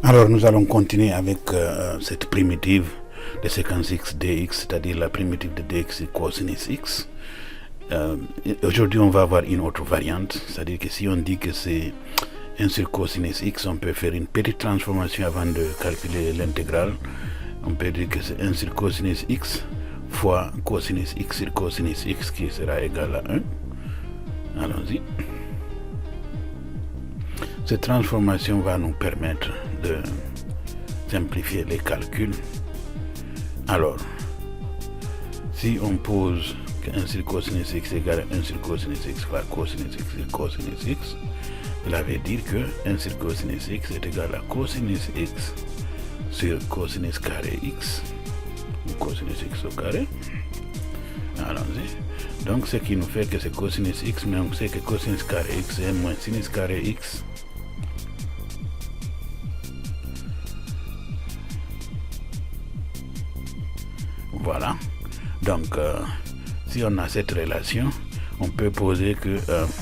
Alors nous allons continuer avec cette primitive de séquence x dx, c'est-à-dire la primitive de dx c'est cosinus x. Aujourd'hui on va avoir une autre variante, c'est-à-dire que si on dit que c'est 1 sur cosinus x, on peut faire une petite transformation avant de calculer l'intégrale. On peut dire que c'est 1 sur cosinus x fois cosinus x sur cosinus x qui sera égal à 1. Allons-y. Cette transformation va nous permettre de simplifier les calculs. Alors, si on pose que 1 sur cosinus x égale à 1 sur cosinus x fois cosinus x sur cosinus x, cela veut dire que 1 sur cosinus x est égal à cosinus x sur cosinus carré x, ou cosinus x au carré. Allons-y. Donc, ce qui nous fait que c'est cosinus x, mais on sait que cosinus carré x est moins sinus carré x. Voilà. Donc, si on a cette relation, on peut poser que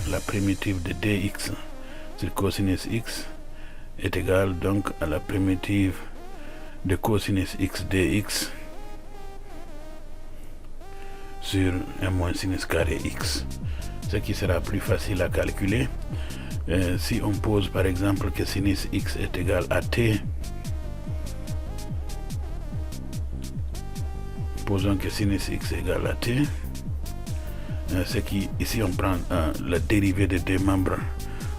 la primitive de dx sur cosinus x est égale donc à la primitive de cosinus x dx sur 1 moins sinus carré x, ce qui sera plus facile à calculer. Si on pose par exemple que sinus x est égal à t, posons que sinus x est égal à t, ce qui, ici on prend la dérivée des deux membres,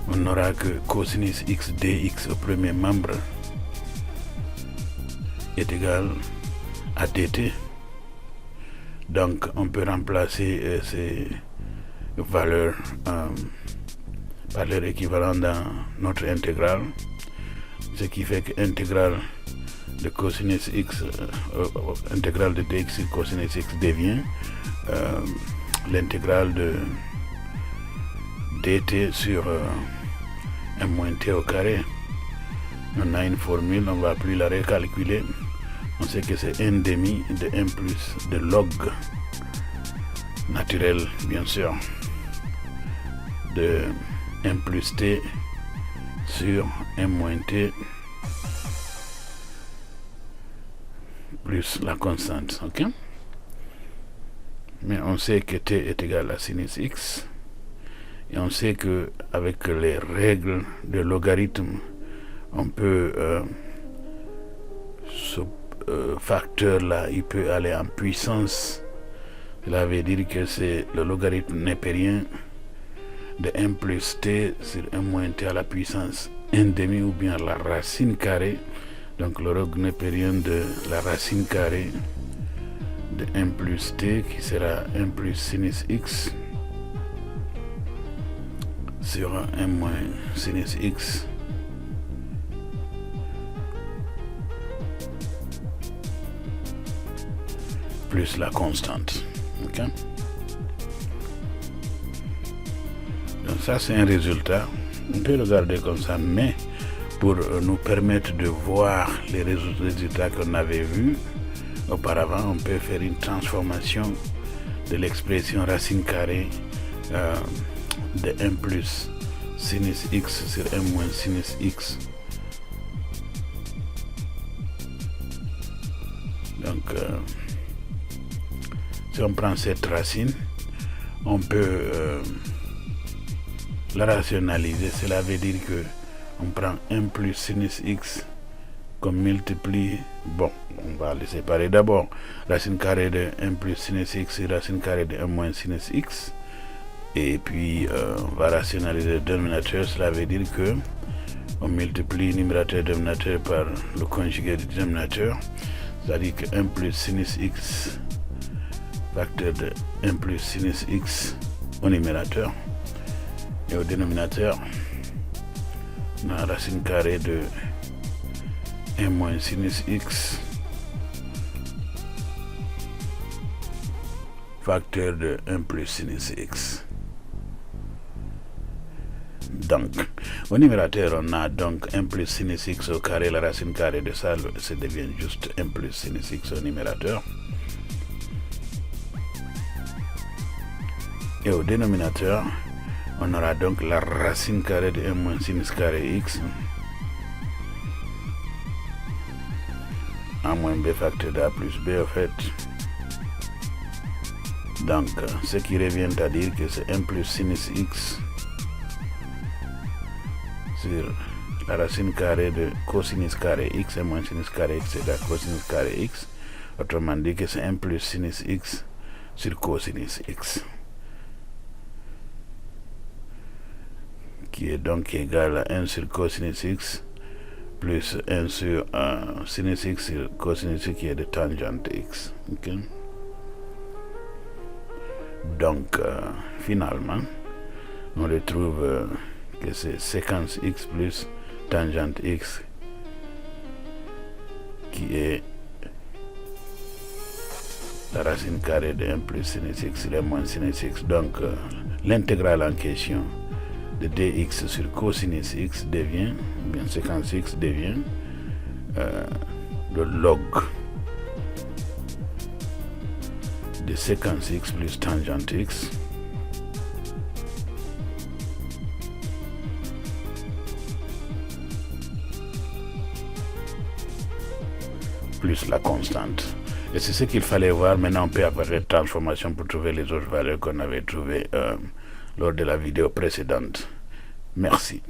on n'aura que cosinus x dx au premier membre est égal à dt. Donc on peut remplacer ces valeurs par leur équivalent dans notre intégrale, ce qui fait que l'intégrale de cosinus x, intégrale de dx sur cosinus x devient l'intégrale de dt sur 1 moins t au carré. On a une formule, on ne va plus la recalculer. On sait que c'est 1 demi de 1 plus de log naturel, bien sûr, de 1 plus t sur 1 moins t plus la constante, ok? Mais on sait que t est égal à sinus x, et on sait que avec les règles de logarithme, on peut ce facteur là, il peut aller en puissance. Cela veut dire que c'est le logarithme népérien de 1 plus t sur 1 moins t à la puissance 1 demi, ou bien la racine carrée. Donc le log népérien de la racine carrée de 1 plus t qui sera 1 plus sinus x sur 1 moins sinus x plus la constante. Ok? Donc ça c'est un résultat. On peut regarder comme ça, mais pour nous permettre de voir les résultats qu'on avait vus auparavant, on peut faire une transformation de l'expression racine carrée de 1 plus sinus x sur 1 moins sinus x. Donc, si on prend cette racine, on peut la rationaliser. Cela veut dire que on prend 1 plus sinus x qu'on multiplie. Bon, on va les séparer d'abord. Racine carrée de 1 plus sinus x sur racine carrée de 1 moins sinus x. Et puis, on va rationaliser le dénominateur. Cela veut dire que on multiplie numérateur et dénominateur par le conjugué du dénominateur. C'est-à-dire que 1 plus sinus x, facteur de 1 plus sinus x au numérateur. Et au dénominateur, on a racine carrée de 1 moins sinus x, facteur de 1 plus sinus x. Donc, au numérateur, on a donc 1 plus sinus x au carré, la racine carrée de ça, ça devient juste 1 plus sinus x au numérateur. Et au dénominateur, on aura donc la racine carrée de 1 moins sinus carré x A moins B facteur de A plus B en fait. Donc, ce qui revient à dire que c'est 1 plus sinus x sur la racine carrée de cosinus carré x et moins sinus carré x égale cosinus carré x. Autrement dit que c'est 1 plus sinus x sur cosinus x. Qui est donc égal à 1 sur cosinus x plus 1 sur sinus x sur cosinus x qui est de tangente x. Okay? Donc, finalement, on retrouve que c'est séquence x plus tangente x qui est la racine carrée de 1 plus sinus x sur moins sinus x. Donc, l'intégrale en question de dx sur cosinus x devient, bien séquence x devient le log de séquence x plus tangente x plus la constante. Et c'est ce qu'il fallait voir. Maintenant, on peut apparaître transformation pour trouver les autres valeurs qu'on avait trouvées lors de la vidéo précédente. Merci.